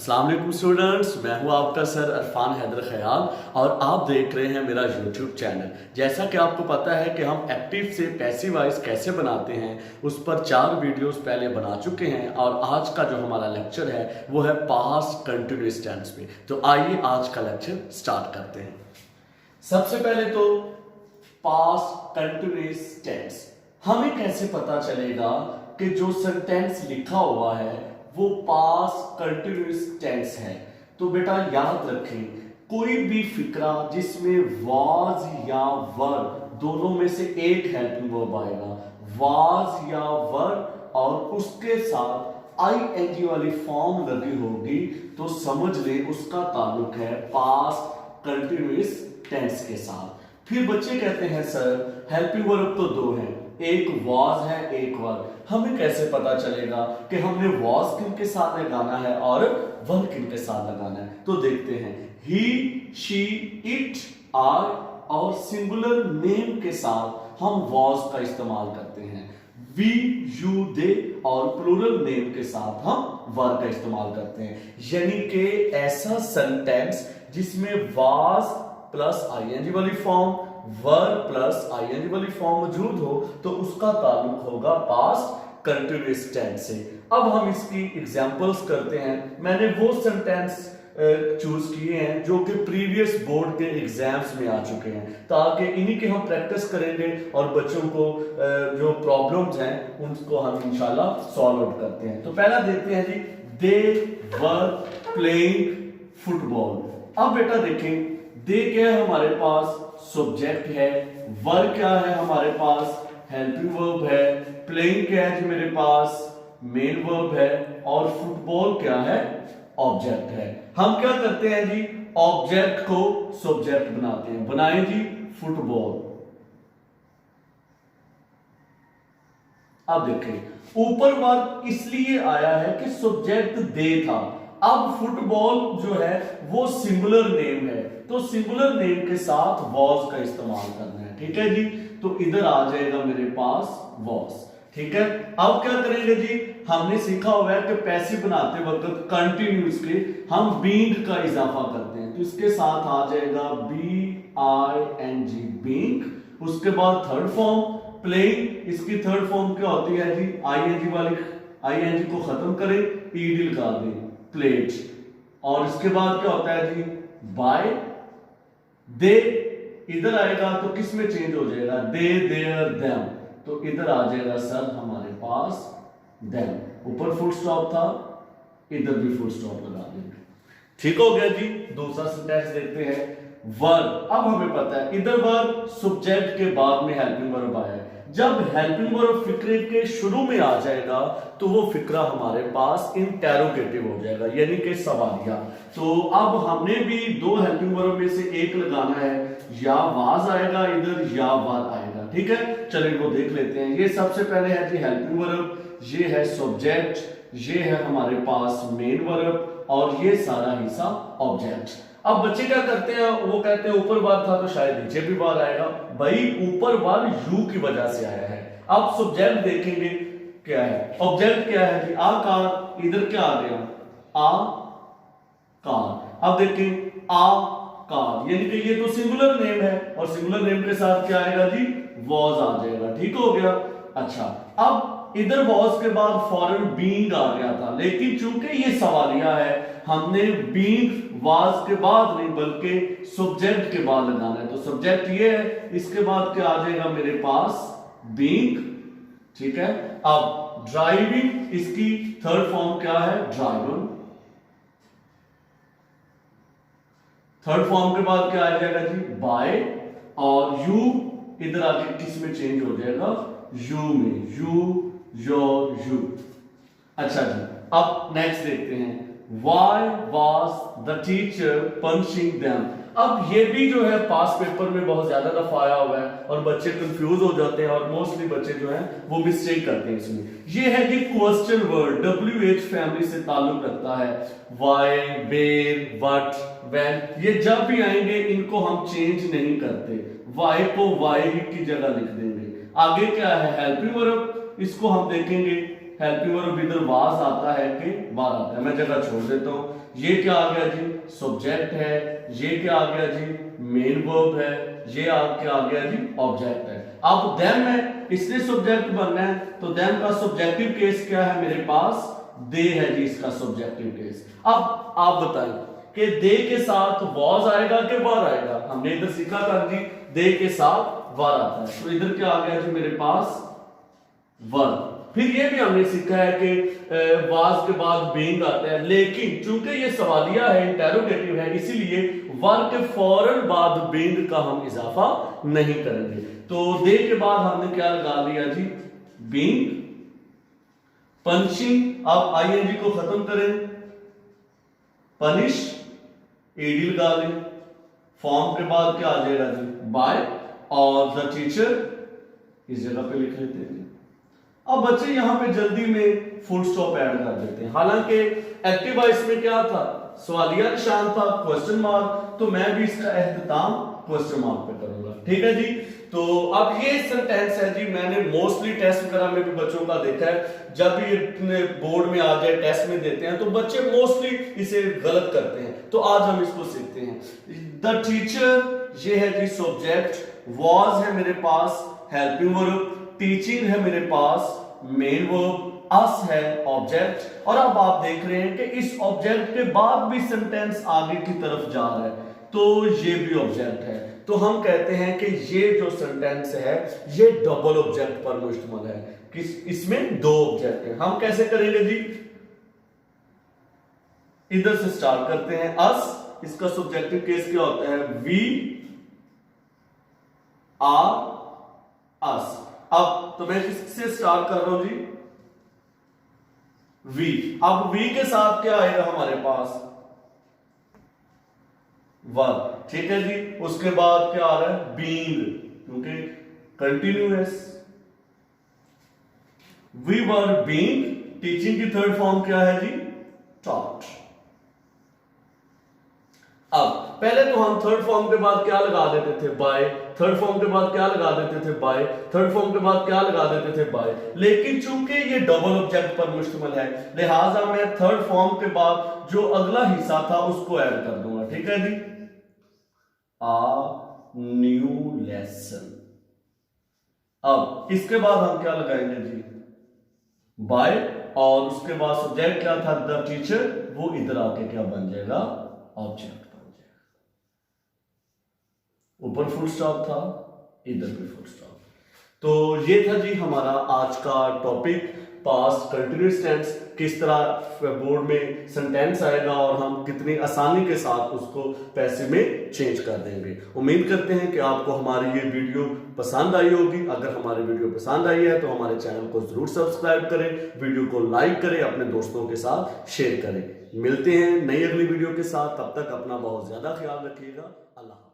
अस्सलाम वालेकुम स्टूडेंट्स, मैं हूं आपका सर अरफान हैदर ख्याल और आप देख रहे हैं मेरा यूट्यूब चैनल। जैसा कि आपको पता है कि हम एक्टिव से पैसिव वॉइस कैसे बनाते हैं, उस पर 4 वीडियोस पहले बना चुके हैं और आज का जो हमारा लेक्चर है वो है पास्ट कंटिन्यूअस टेंस में। तो आइए आज का लेक्चर स्टार्ट करते हैं। सबसे पहले तो पास्ट कंटिन्यूअस टेंस, हमें कैसे पता चलेगा कि जो सेंटेंस लिखा हुआ है वो पास्ट कंटिन्यूअस टेंस है। तो बेटा याद रखें, कोई भी फिक्रा जिसमें वाज या वर दोनों में से एक हेल्पिंग वर्ब आएगा, वाज या वर, और उसके साथ आईएनजी वाली फॉर्म लगी होगी तो समझ ले उसका ताल्लुक है पास्ट कंटिन्यूअस टेंस के साथ। फिर बच्चे कहते हैं सर हेल्पिंग वर्ब तो 2 हैं, एक वाज है एक वर, हमें कैसे पता चलेगा कि हमने वाज किन के साथ लगाना है और वर किन के साथ लगाना है? तो देखते हैं, ही, शी, इट, आई और सिंगुलर नेम के साथ हम वाज का इस्तेमाल करते हैं, वी, यू, दे, और प्लूरल नेम के साथ हम वर का इस्तेमाल करते हैं। यानी कि ऐसा सेंटेंस जिसमें वाज प्लस आईएनजी वाली फॉर्म, वर प्लस आईएनजी वाली फॉर्म मौजूद हो तो उसका ताल्लुक होगा पास्ट कंटिन्यूअस टेंस से। अब हम इसकी एग्जांपल्स करते हैं। मैंने वो सेंटेंस चूज किए हैं जो कि प्रीवियस बोर्ड के एग्जाम्स में आ चुके हैं, ताकि इन्हीं के हम प्रैक्टिस करेंगे और बच्चों को जो प्रॉब्लम्स हैं उनको हम इंशाल्लाह सॉल्व आउट करते हैं। तो पहला देखते हैं जी, दे वर प्लेइंग फुटबॉल। अब बेटा देखें, दे क्या है हमारे पास, सब्जेक्ट है, वर क्या है हमारे पास, हेल्पिंग वर्ब है, प्लेइंग क्या है जी मेरे पास, मेन वर्ब है, और फुटबॉल क्या है, ऑब्जेक्ट है। हम क्या करते हैं जी, ऑब्जेक्ट को सब्जेक्ट बनाते हैं। बनाएं जी फुटबॉल। अब देखें, ऊपर वर्ब इसलिए आया है कि सब्जेक्ट दे था। अब फुटबॉल जो है वो सिंगुलर नेम है, तो सिंगुलर नेम के साथ वॉज का इस्तेमाल करना है। ठीक है जी, तो इधर आ जाएगा मेरे पास वॉज। ठीक है, अब क्या करेंगे जी, हमने सीखा हुआ है कि पैसिव बनाते वक्त कंटिन्यूअसली हम बीइंग का इजाफा करते हैं, तो इसके साथ आ जाएगा B I N G, being. उसके बाद थर्ड फॉर्म प्लेइंग, इसकी थर्ड फॉर्म क्या होती है जी, आईएनजी वाली, आईएनजी को खत्म करें, ईडी लगा दें, प्लेट। और इसके बाद क्या होता है जी, बाय। दे इधर आएगा तो किस में चेंज हो जाएगा, दे, देयर, देम, तो इधर आ जाएगा सर हमारे पास देम। ऊपर फुल स्टॉप था, इधर भी फुल स्टॉप लगा देंगे। ठीक हो गया जी। दूसरा सेंटेंस देखते हैं, वर्ब। अब हमें पता है इधर वर्ब सब्जेक्ट के बाद में हेल्पिंग वर्ब आया है। जब हेल्पिंग वर्ब फिक्रे के शुरू में आ जाएगा तो वो फिक्रा हमारे पास इंटेरोगेटिव हो जाएगा, यानी कि सवालिया। तो अब हमने भी 2 हेल्पिंग वर्ब में से एक लगाना है, या वाज आएगा इधर या वर आएगा। ठीक है, चलिए वो देख लेते हैं। ये सबसे पहले है जी हेल्पिंग वर्ब, ये है सब्जेक्ट, ये है हमारे पास मेन वर्ब, और ये सारा हिस्सा ऑब्जेक्ट। अब बच्चे क्या करते हैं, वो कहते हैं ऊपर बार था तो शायद नीचे भी बार आएगा। भाई ऊपर बार यू की वजह से आया है। अब सब्जेक्ट देखेंगे क्या है, ऑब्जेक्ट क्या है जी, आकार, इधर क्या आ गया, आ कार। अब देखें आ कार, यानी कि ये तो सिंगुलर नेम है और सिंगुलर नेम के साथ क्या आएगा जी, वॉज आ जाएगा। ठीक हो गया। अच्छा, अब इधर वॉज के बाद फौरन बीइंग आ गया था, लेकिन चूंकि ये सवालिया है हमने बीइंग वाज के बाद नहीं बल्कि सब्जेक्ट के बाद लगाना है। तो सब्जेक्ट ये है, इसके बाद क्या आ जाएगा मेरे पास, बीइंग। ठीक है, अब ड्राइविंग, इसकी थर्ड फॉर्म क्या है, ड्राइवर। थर्ड फॉर्म के बाद क्या आ जाएगा जी, बाय, और यू इधर आके किस में चेंज हो जाएगा, यू में, यू, योर, यू। अच्छा जी, अब नेक्स्ट देखते हैं, Why was the teacher punching them? अब ये भी जो है पास पेपर में बहुत ज्यादा दफा आया हुआ है और बच्चे कंफ्यूज हो जाते हैं और मोस्टली बच्चे जो हैं वो मिस्टेक करते हैं इसमें। ये है कि क्वेश्चन वर्ड, WH फैमिली से ताल्लुक रखता है। Why, where, what, when, ये जब भी आएंगे इनको हम चेंज नहीं करते, Why को Why की जगह लिख देंगे। आगे क्या है, हेल्पिंग वर्ब, इसको हम देखेंगे हेल्पिंग वर्ब इधर वाज आता है कि वार आता है। मैं जगह छोड़ देता हूं। ये क्या आ गया जी, सब्जेक्ट है। ये क्या आ गया जी, मेन वर्ब है। ये क्या आ गया जी, ऑब्जेक्ट है। अब देम है, इसने सब्जेक्ट बनना है, तो देम का सब्जेक्टिव केस क्या है मेरे पास, दे है जी इसका सब्जेक्टिव केस। अब आप बताएं कि दे के साथ वाज आएगा कि वार आएगा। हमने इधर सीखा था जी दे के साथ वार आता है, तो इधर क्या आ गया जी मेरे पास, वर। फिर ये भी हमने सीखा है कि वाज के बाद बीइंग आता है, लेकिन चूंकि ये सवालिया है, इंटेरोगेटिव है, इसीलिए वर के फौरन बाद बीइंग का हम इजाफा नहीं करेंगे। तो दे के बाद हमने क्या लगा लिया जी, बीइंग, पंचिंग। अब आईएनजी को खत्म करें, पनिश, एडी लगा लें। फॉर्म के बाद क्या आ जाएगा जी, बाय, और द टीचर इस जगह पे लिख लेते हैं। अब बच्चे यहां पे जल्दी में फुल स्टॉप ऐड कर देते हैं, हालांकि एक्टिव वॉइस में क्या था, सवालिया निशान था, क्वेश्चन मार्क, तो मैं भी इसका एहतमाम क्वेश्चन मार्क पे करूंगा। ठीक है जी। तो अब ये सेंटेंस है जी, मैंने मोस्टली टेस्ट वगैरह में भी बच्चों का देखा है, जब ये बोर्ड में आ जाए, टेस्ट में देते हैं, तो बच्चे मोस्टली इसे गलत करते हैं। तो आज हम इसको सीखते हैं। द टीचर, ये है जी सब्जेक्ट, वॉज है मेरे पास हेल्पिंग वर्ब, टीचिंग है मेरे पास मेन वर्ब, अस है ऑब्जेक्ट। और अब आप देख रहे हैं कि इस ऑब्जेक्ट के बाद भी सेंटेंस आगे की तरफ जा रहा है, तो ये भी ऑब्जेक्ट है। तो हम कहते हैं कि ये जो सेंटेंस है ये डबल ऑब्जेक्ट पर मुश्तमिल है। इसमें दो ऑब्जेक्ट हैं। हम कैसे करेंगे जी, इधर से स्टार्ट करते हैं। अस, इसका सब्जेक्टिव केस क्या होता है, वी आर अस। अब तो मैं किससे स्टार्ट कर रहा हूं जी, वी। अब वी के साथ क्या आएगा हमारे पास, वर्ब। ठीक है जी। उसके बाद क्या आ रहा है, बीइंग, क्योंकि continuous. We were being, teaching की थर्ड फॉर्म क्या है जी, टॉट। अब पहले तो हम थर्ड फॉर्म के बाद क्या लगा देते थे, बाय। थर्ड फॉर्म के बाद क्या लगा देते थे, बाय। थर्ड फॉर्म के बाद क्या लगा देते थे, बाय। लेकिन चूंकि ये डबल ऑब्जेक्ट पर मुश्तमिल है, लिहाजा मैं थर्ड फॉर्म के बाद जो अगला हिस्सा था उसको ऐड कर दूंगा। ठीक है जी, आ न्यू लेसन। अब इसके बाद हम क्या लगाएंगे जी, बाय, और उसके बाद सब्जेक्ट क्या था, द टीचर, वो इधर आके क्या बन जाएगा, ऑब्जेक्ट बन जाएगा। ऊपर फुल स्टॉप था, इधर भी फुल स्टॉप। तो ये था जी हमारा आज का टॉपिक, पास्ट कंटिन्यूअस टेंस, किस तरह बोर्ड में सेंटेंस आएगा और हम कितनी आसानी के साथ उसको पैसिव में चेंज कर देंगे। उम्मीद करते हैं कि आपको हमारी ये वीडियो पसंद आई होगी। अगर हमारी वीडियो पसंद आई है तो हमारे चैनल को जरूर सब्सक्राइब करें, वीडियो को लाइक करें, अपने दोस्तों के साथ शेयर करें। मिलते हैं नई अगली वीडियो के साथ, तब तक अपना बहुत ज्यादा ख्याल रखिएगा। अल्लाह।